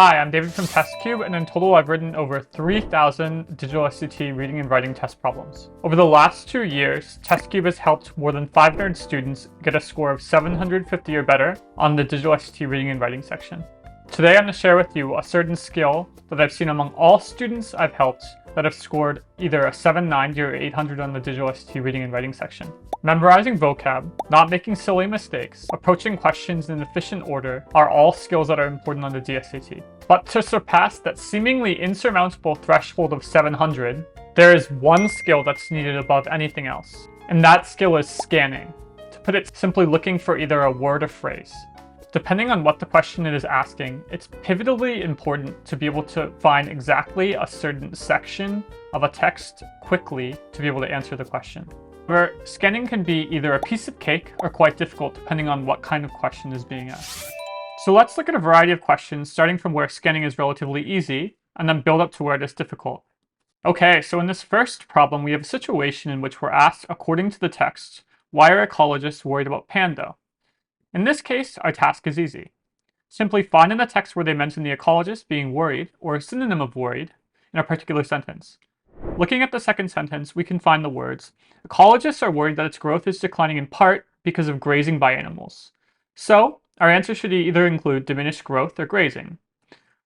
Hi, I'm David from TestQube, and in total I've written over 3,000 digital SAT reading and writing test problems. Over the last 2 years, TestQube has helped more than 500 students get a score of 750 or better on the digital SAT reading and writing section. Today I'm going to share with you a certain skill that I've seen among all students I've helped that have scored either a 790 or 800 on the digital SAT reading and writing section. Memorizing vocab, not making silly mistakes, approaching questions in an efficient order are all skills that are important on the DSAT. But to surpass that seemingly insurmountable threshold of 700, there is one skill that's needed above anything else. And that skill is scanning. To put it simply, looking for either a word or phrase. Depending on what the question it is asking, it's pivotally important to be able to find exactly a certain section of a text quickly to be able to answer the question. However, scanning can be either a piece of cake or quite difficult depending on what kind of question is being asked. So let's look at a variety of questions starting from where scanning is relatively easy and then build up to where it is difficult. Okay, so in this first problem, we have a situation in which we're asked, according to the text, why are ecologists worried about panda? In this case, our task is easy. Simply find in the text where they mention the ecologist being worried or a synonym of worried in a particular sentence. Looking at the second sentence, we can find the words, ecologists are worried that its growth is declining in part because of grazing by animals. So, our answer should either include diminished growth or grazing.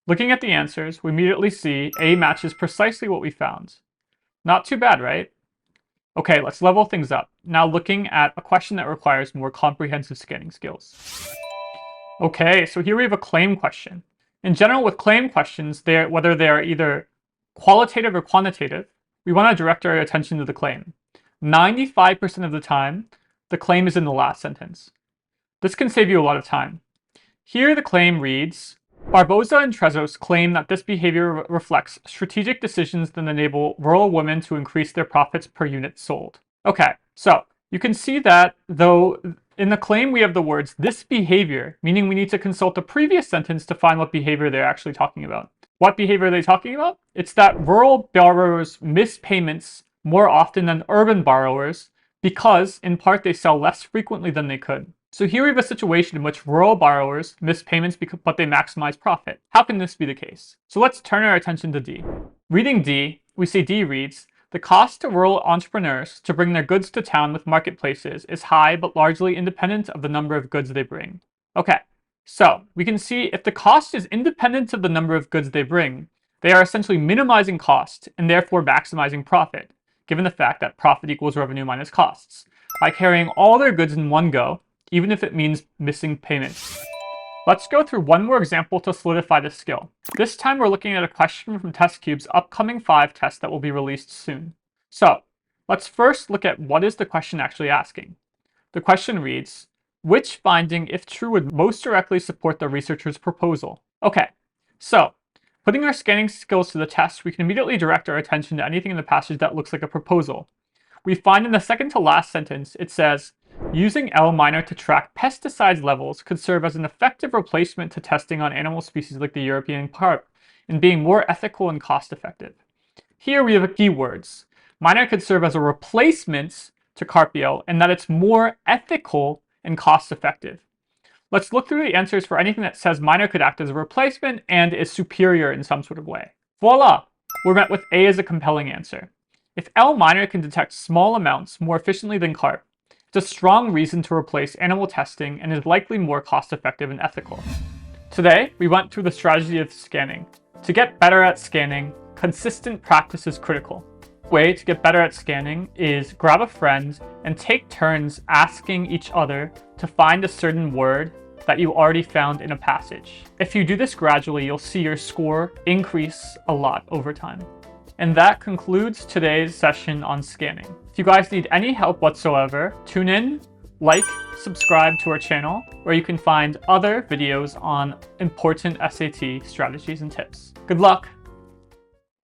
Looking at the answers, we immediately see A matches precisely what we found. Not too bad, right? Okay, let's level things up. Now looking at a question that requires more comprehensive scanning skills. Okay, so here we have a claim question. In general, with claim questions, whether they are either qualitative or quantitative, we want to direct our attention to the claim. 95% of the time, the claim is in the last sentence. This can save you a lot of time. Here the claim reads, Barboza and Trezos claim that this behavior reflects strategic decisions that enable rural women to increase their profits per unit sold. Okay, so you can see that though in the claim we have the words this behavior, meaning we need to consult the previous sentence to find what behavior they're actually talking about. What behavior are they talking about? It's that rural borrowers miss payments more often than urban borrowers because, in part, they sell less frequently than they could. So here we have a situation in which rural borrowers miss payments but they maximize profit. How can this be the case? So let's turn our attention to D. Reading D, we see D reads, the cost to rural entrepreneurs to bring their goods to town with marketplaces is high but largely independent of the number of goods they bring. Okay. So, we can see if the cost is independent of the number of goods they bring, they are essentially minimizing cost and therefore maximizing profit, given the fact that profit equals revenue minus costs, by carrying all their goods in one go, even if it means missing payments. Let's go through one more example to solidify this skill. This time we're looking at a question from TestQube's upcoming 5 tests that will be released soon. So, let's first look at what is the question actually asking. The question reads, which finding, if true, would most directly support the researcher's proposal? Okay, so putting our scanning skills to the test, we can immediately direct our attention to anything in the passage that looks like a proposal. We find in the second to last sentence, it says, using L minor to track pesticides levels could serve as an effective replacement to testing on animal species like the European carp, and being more ethical and cost-effective. Here we have keywords. Minor could serve as a replacement to carpio, and that it's more ethical and cost-effective. Let's look through the answers for anything that says minor could act as a replacement and is superior in some sort of way. Voila! We're met with A as a compelling answer. If L minor can detect small amounts more efficiently than carp, it's a strong reason to replace animal testing and is likely more cost-effective and ethical. Today, we went through the strategy of scanning. To get better at scanning, consistent practice is critical. Way to get better at scanning is grab a friend and take turns asking each other to find a certain word that you already found in a passage. If you do this gradually, you'll see your score increase a lot over time. And that concludes today's session on scanning. If you guys need any help whatsoever, tune in, like, subscribe to our channel, where you can find other videos on important SAT strategies and tips. Good luck!